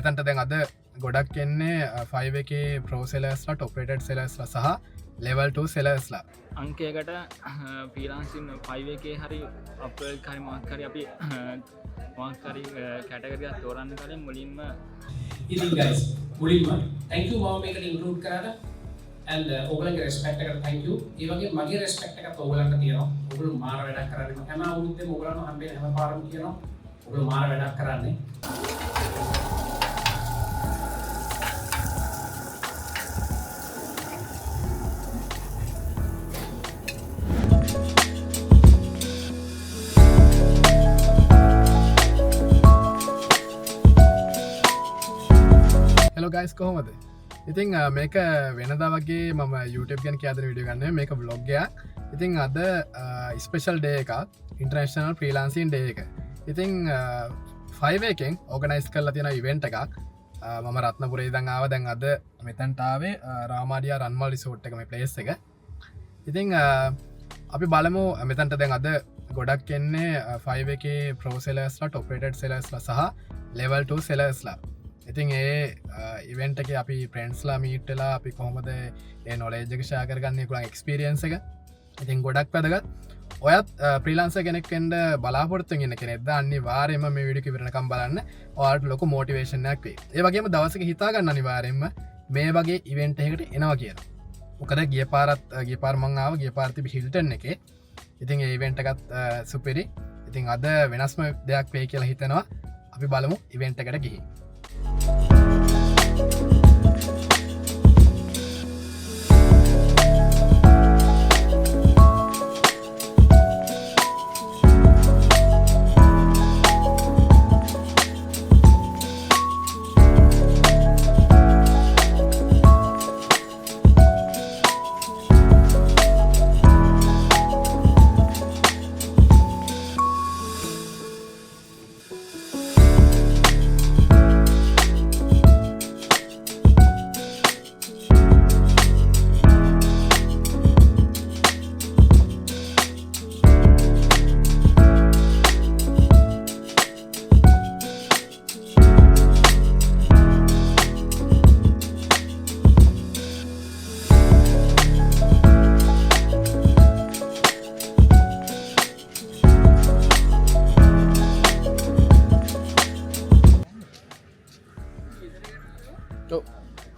මෙතන්ට දැන් අද ගොඩක් එන්නේ 5 එකේ ප්‍රෝ සෙලර්ස්ලා ටොප් රේටඩ් සෙලර්ස්ලා සහ ලෙවල් 2 සෙලර්ස්ලා අංකයකට ෆ්‍රීලාන්සින් 5 එකේ හරි අප්‍රේල් හරි මාක් හරි අපි මාක් හරි කැටගරියක් තෝරන්න කලින් මුලින්ම ඉතින් guys මුලින්ම thank you මම මේකට ඉන්ක්ලූඩ් කරාට and ඔයගලගේ respect එකට thank you ඒ වගේ මගේ respect එකත් ඔයගලන්ට තියෙනවා ඔයගොල්ලෝ මාර වැඩක් කරන්නේ හැම අවුරුද්දේම ඔයගලන්ව හම්බෙන්නේ හැම පාරම කියනවා ඔයගොල්ලෝ මාර වැඩක් කරන්නේ හෙලෝ ගයිස් කොහොමද ඉතින් මේක වෙනදා වගේ මම YouTube ගැන කියදන විඩිය ගන්න මේක බ්ලොග්ගයක් ඉතින් අද ස්පෙෂල් ඩේ එකක් ඉන්ටර්නේෂනල් ෆ්‍රීලාන්සින් ඩේ එක ඉතින් 5 එකෙන් ඕගනයිස් කරලා තියෙන ඉවෙන්ට් එකක් මම රත්නපුරේ ඉඳන් ආව දැන් අද මෙතනට ආවේ රාමාඩියා රන්මල් රිසෝට් එක මේ ප්ලේස් එක ඉතින් අපි බලමු මෙතනට දැන් අද ගොඩක් එන්නේ 5 එකේ ප්‍රෝ සෙලර්ස්ලා ටොප් රේටඩ් සෙලර්ස්ලා සහ ලෙවල් 2 සෙලර්ස්ලා ඉතින් ඒ ඉවෙන්ට් එක අපි ප්‍රෙන්ඩ්ස්ලා මීට් වෙලා අපි කොහොමද ඒ නොලෙජ් එක ෂෙයා කරගන්නේ කුලන් එක්ස්පීරියන්ස් එක ඉතින් ගොඩක් වැදගත් ඔයත් ෆ්‍රීලාන්සර් කෙනෙක් වෙන්න බලාපොරොත්තු වෙන කෙනෙක්ද අනිවාර්යයෙන්ම මේ වීඩියෝ එක ඉවරනකම් බලන්න ඔයාලට ලොකු මොටිවේෂන් එකක් වෙයි ඒ වගේම දවසක හිතා ගන්න අනිවාර්යයෙන්ම මේ වගේ ඉවෙන්ට් එකකට එනවා කියලා මොකද ගිය පාර මං ආව ගිය පාර තිබි හිල්ටන් එකේ ඉතින් ඒ ඉවෙන්ට් එකත් සුපිරි ඉතින් අද වෙනස්ම දෙයක් වෙයි කියලා හිතනවා අපි බලමු ඉවෙන්ට් එකට ගිහින්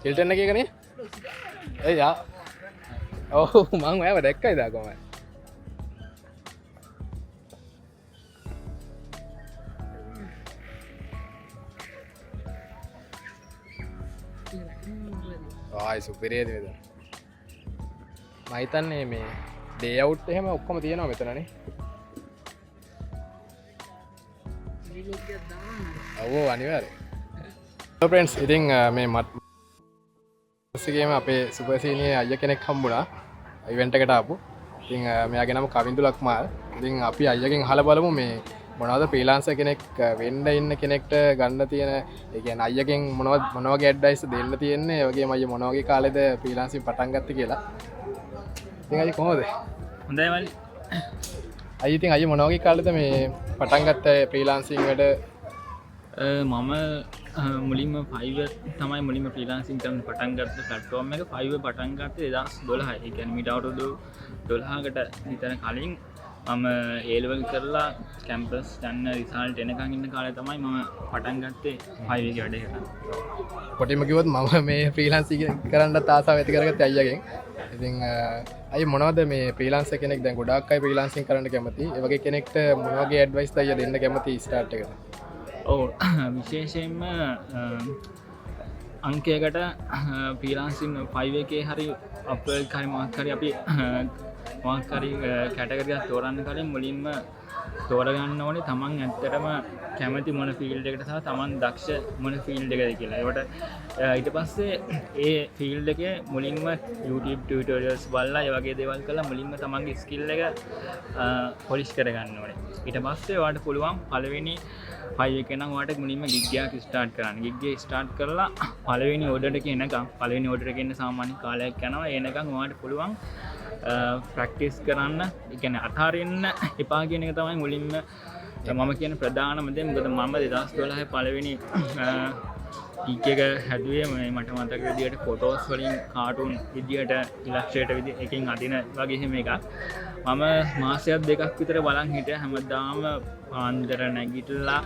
හිල්ටන් එකේ කනේ එයා ඔව් මං ඔයාව දැක්කයිද කොහමද ආයි සුපිරියද වේද මම හිතන්නේ මේ ඩේ අවුට් එහෙම ඔක්කොම තියෙනවා මෙතනනේ ඔව් අනිවාර්යයෙන් ෆ්‍රෙන්ඩ්ස් ඉතින් මේ ම අපේ සුපසීනයේ අය කෙනෙක් හම්බුණා ඉවෙන්ට් එකට ආපු ඉතින් මෙයාගේ නම කවින්දු ලක්මාල් ඉතින් අපි අයියගෙන් අහලා බලමු මේ මොනවද ෆ්‍රීලාන්සර් කෙනෙක් වෙන්න ඉන්න කෙනෙක්ට ගන්න තියෙන ඒ කියන්නේ අයියගෙන් මොන වගේ ඇඩ්වයිස් දෙන්න තියෙන්නේ ඒ වගේම අයිය මොන වගේ කාලෙද ෆ්‍රීලාන්සින් පටන් ගත්තේ කියලා ඉතින් අයිය කොහොමද හොඳයි මල්ලි අයිය ඉතින් අයිය මොන වගේ කාලෙද මේ පටන් ගත්තේ ෆ්‍රීලාන්සින් වැඩ මම මුලින්ම Fiverr තමයි මුලින්ම ෆ්‍රීලාන්සින් කරන්න පටන් ගත්ත ප්ලැට්ෆෝම් එක Fiverr පටන් ගත්තේ 2012 ඒ කියන්නේ මීට අවුරුදු 12කට විතර කලින් මම A level කරලා කැම්පස් යන රිසල්ට් එනකන් ඉන්න කාලේ තමයි මම පටන් ගත්තේ Fiverr එකේ වැඩ කරන්න. කොටිම කිව්වොත් මම මේ ෆ්‍රීලාන්සින් කරන්නත් ආසාව ඇති කරගත්තේ අයියාගෙන්. ඉතින් අයිය මොනවද මේ ෆ්‍රීලාන්සර් කෙනෙක් දැන් ගොඩාක් අය ෆ්‍රීලාන්සින් කරන්න කැමති. ඒ වගේ කෙනෙක්ට මොන වගේ ඇඩ්වයිස් ද අයියා දෙන්න කැමති ස්ටාර්ට් එකට? ඔව් විශේෂයෙන්ම අංකයකට ෆ්‍රීලාන්සින් 5 එකේ හරි අප්‍රේල් හරි මාක් හරි අපි මාක් හරි කැටගරියක් තෝරන්න කලින් මුලින්ම තෝරගන්න ඕනේ තමන් ඇත්තටම කැමති මොන ෆීල්ඩ් එකකට සහ තමන් දක්ෂ මොන ෆීල්ඩ් එකද කියලා. ඒකට ඊට පස්සේ ඒ ෆීල්ඩ් එකේ මුලින්ම YouTube tutorials බලලා ඒ වගේ දේවල් කරලා මුලින්ම තමන්ගේ ස්කිල් එක පොලිෂ් කරගන්න ඕනේ. ඊට පස්සේ ඔයාලට පුළුවන් පළවෙනි 5 එකේ නම් ඔයාලට මුලින්ම gig එකක් ස්ටාර්ට් කරන්න. gig එක ස්ටාර්ට් කරලා පළවෙනි ඕඩර් එකේ එනකම් පළවෙනි ඕඩර් එකේ එන්න සාමාන්‍ය කාලයක් යනවා. එනකම් ඔයාලට පුළුවන් ප්‍රැක්ටිස් කරන්න. ඒ කියන්නේ අතාරින්න එපා කියන එක තමයි මුලින්ම මම කියන ප්‍රධානම දේ. මොකද මම 2012 පළවෙනි ටික් එක හැදුවේ මට මතක විදියට ෆොටෝස් වලින් කාටුන් විදියට ඉලස්ට්‍රේටර් විදි එකකින් අදින වගේ එහෙම එකක්. මම මාසයක් දෙකක් විතර බලන් හිටියා. හැමදාම පාන්දර නැගිටලා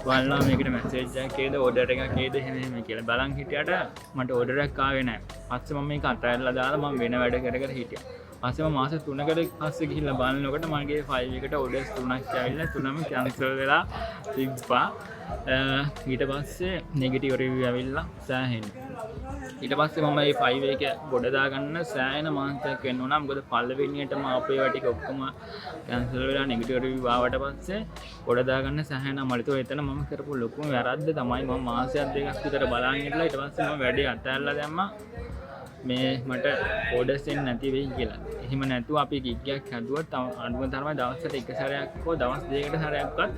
බලනවා මේකට මැසේජ් එකක් එයිද ඕඩර් එකක් එයිද එහෙම කියලා. බලන් හිටියට මට ඕඩර් එකක් ආවේ නැහැ. පස්සේ මම මේක අතහැරලා දාලා මම වෙන වැඩ කර කර හිටියා. පස්සේ මම මාස 3කට පස්සේ ගිහිල්ලා බලනකොට මගේ ෆයිල් එකට ඕඩර්ස් 3ක් ඇවිල්ලා 3ම කැන්සල් වෙලා තිබ්බා. ඊට පස්සේ නෙගටිව් රිවිව් ඇවිල්ලා සෑහෙන. ඊට පස්සේ මම මේ ෆයිල් එක ගොඩ දාගන්න සෑහෙන මාසයක් වෙන්න උනා. මොකද පළවෙනියටම ආපු ඒවා ටික ඔක්කොම කැන්සල් වෙලා නෙගටිව් රිවිව් ආවට පස්සේ ගොඩ දාගන්න සෑහෙන අමාරුයි. එතන මම කරපු ලොකුම වැරද්ද තමයි මම මාසයක් දෙකක් විතර බලන් ඉඳලා ඊට පස්සේ මම වැඩේ අතහැරලා දැම්මා. මේ මට ඕඩර්ස් එන්නේ නැති වෙයි කියලා. එහෙම නැතුව අපි ගිග් එකක් හදුවොත් අනුව තමයි දවසට එක සැරයක් හෝ දවස් දෙකකට සැරයක්වත්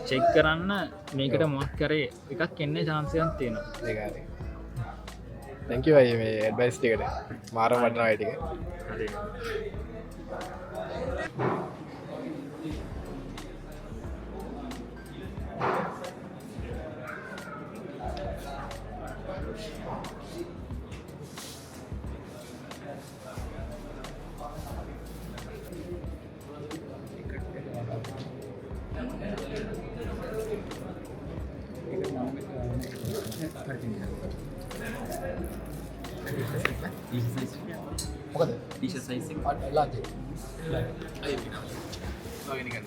චෙක් කරන්න මේකට මොකක් කරේ එකක් එන්නේ chance එකක් තියෙනවා. ඒක හරි. thank you අයියේ මේ ඇඩ්වයිස් ටිකට. මාරම වටිනවා ඒ ටික. හරි. මොකද? ටීෂර්ට් සයිස් එක. ලාජ් එක. අයියේ පිටා. ඔය නිකන්.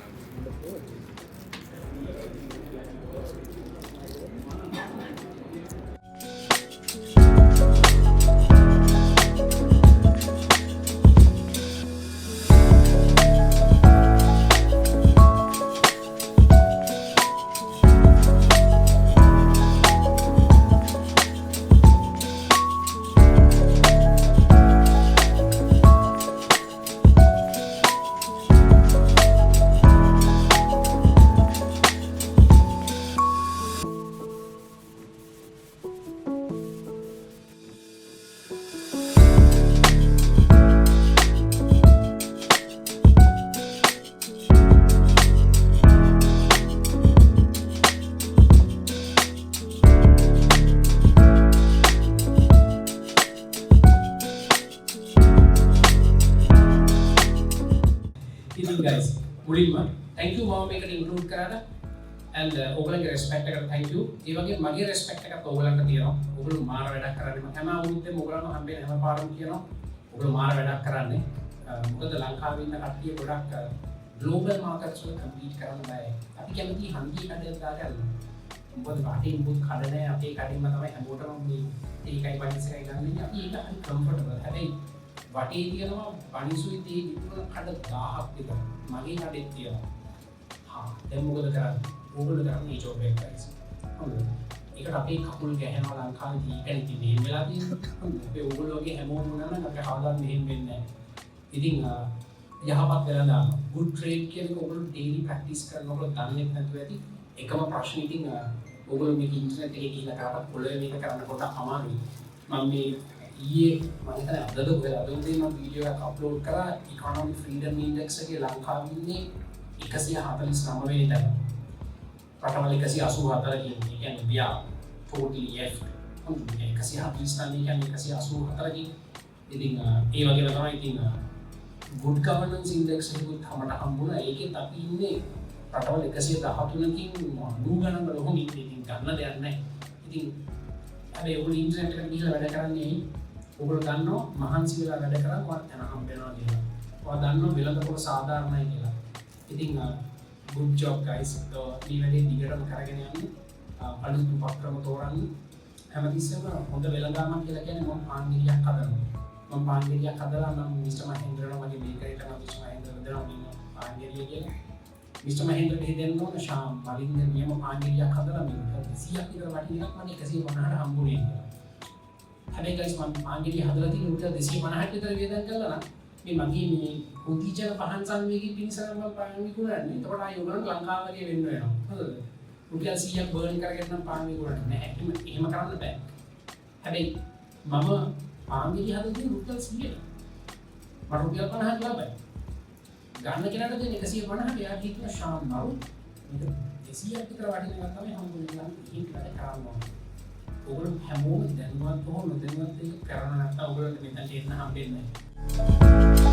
guys මුලින්ම thank you මම මේකට ඉන්ක්ලූඩ් කරාට and ඔයගලගේ respect එකට thank you ඒ වගේ මගේ respect එකත් ඔයගලන්ට තියෙනවා ඔයගොල්ලෝ මාර වැඩක් කරන්නේ මම හැම අවුරුද්දෙම ඔයගලන්ව හම්බෙන්නේ හැම පාරම කියනවා ඔයගොල්ලෝ මාර වැඩක් කරන්නේ මොකද ලංකාවේ ඉන්න කට්ටිය ගොඩක් global markets වල compete කරන්න බෑ අපි කැමති හන්දිය කඩේ දාගන්න මොකද රටේ ඉන්පුට් කඩ නැහැ අපේ කඩේම තමයි හැමෝටම මේ ඒකයි බයිස් එකයි ගන්න අපි ඒක හරි comfortable හැබැයි වටේ තියෙනවා පනිසුයි තේ විකුණන කඩ 1000ක් විතර මගේ කඩේ තියෙනවා දැන් මොකද කරන්නේ ඕගොල්ලෝ කරන්නේ ජොබ් එක ගයිස් හොඳයි ඒකට අපේ කකුල් ගැහෙනවා ලංකාවේ ඒකනේ ඉතින් මෙහෙම වෙලා තියෙන්නේ හොඳයි අපේ ඕගොල්ලෝගේ හැමෝම වුණා නම් අපේ කවදාවත් මෙහෙම වෙන්නේ නැහැ ඉතින් යහපත් වෙලා දාන්න good trade කියන එක ඕගොල්ලෝ daily practice කරනකොට දන්නේ නැතුව ඇති එකම ප්‍රශ්නේ ඉතින් ඕගොල්ලෝ මේක ඉන්ටර්නෙට් එකේ ගිහිල්ලා කරලා පොළවේ මේක කරන්න කොට අමාරුයි මම මේ ඊයේ මම හිතන්නේ අදද ඔයාලා අද මම වීඩියෝ එකක් අප්ලෝඩ් කරා economic freedom index එකේ ලංකාවේ ඉන්නේ 149 වෙනි තැන රටවල 184 කියන්නේ we are totally left 149 කියන්නේ 184 කින් ඉතින් ඒ වගේම තමයි ඉතින් good governance index එකකුත් අපට හම්බුණා ඒකෙත් අපි ඉන්නේ රටවල් 113කින් නු ගණන් වල ඔහොම ඉන්නේ ඉතින් ගන්න දෙයක් නැහැ ඉතින් හැබැයි ඔයගොල්ලෝ ඉන්ටර්නෙට් එකට ගිහලා වැඩ කරන්නේ ඔයගොල්ලෝ දන්නවා මහන්සි වෙලා වැඩ කරා වත් යන හම්බ වෙනවා කියලා. ඔයා දන්නවා වෙළඳපොළ සාධාරණයි කියලා. ඉතින් good job guys. මේ වැඩේ දිගටම කරගෙන යන්න. අලුත් උපක්‍රම තෝරන්න. හැමතිස්සෙම හොඳ වෙළඳාමක් කියලා කියන්නේ මම පාන්ගිරියක් හදනවා. මම පාන්ගිරියක් හදලා නම් මිස්ටර් මහේන්ද්‍රන වගේ මේකේට නම් මිස්ටර් මහේන්ද්‍ර දෙනවා පාන්ගිරිය කියලා. මිස්ටර් මහේන්ද්‍ර දෙන්න ඕන ශාම් මලින්ද නියම පාන්ගිරියක් හදලා මේක 100ක් විතර වටින එකක් මම 150ට හම්බුනේ කියලා. හැබැයි guys මම පාන්ගිරිය හදලා තියෙන රුපියල් 250ක් විතර වේදන් කළා නම් මේ මගේ මේ පොඩිචන පහන් සංවේගී පිණිස මම පාන්ගිරිය කුරන්නේ. එතකොට ආයෙ උගලන් ලංකාව වගේ වෙන්න වෙනවා. හරිද? රුපියල් 100ක් බර්න් කරගෙන නම් පාන්ගිරිය කුරන්නේ නැහැ. එහෙම කරන්න බෑ. හැබැයි මම පාන්ගිරිය හදලා තියෙන රුපියල් 100ක්. මම රුපියල් 50ක් ලාභයි. ගන්න කෙනාට දෙන 150ට එයා හිතන ශාම් නරු මේක 200ක් විතර වටින එකක් තමයි හම්බුනේ නම් ඉතින් වැඩ කරනවා ඔගොල්ලෝ හැමෝම දැනුවත් හෝ නොදැනුවත් එක කරන නැත්නම් ඔයගොල්ලන්ට මෙතනට එන්න හම්බෙන්නේ නැහැ.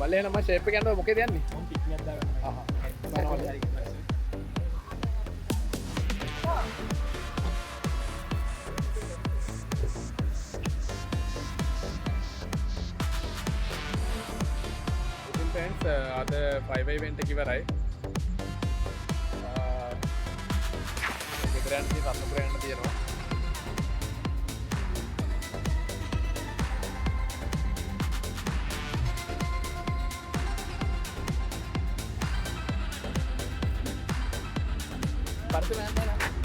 මල්ලේ නම ෂේප් එක යනවා මොකේද යන්නේ? මම පික්නික් දාගන්න. ඉතින් friends අද 5 event එක ඉවරයි. ගෙදර යන්න තියෙන රත්නපුර යන්න තියෙනවා. Parte me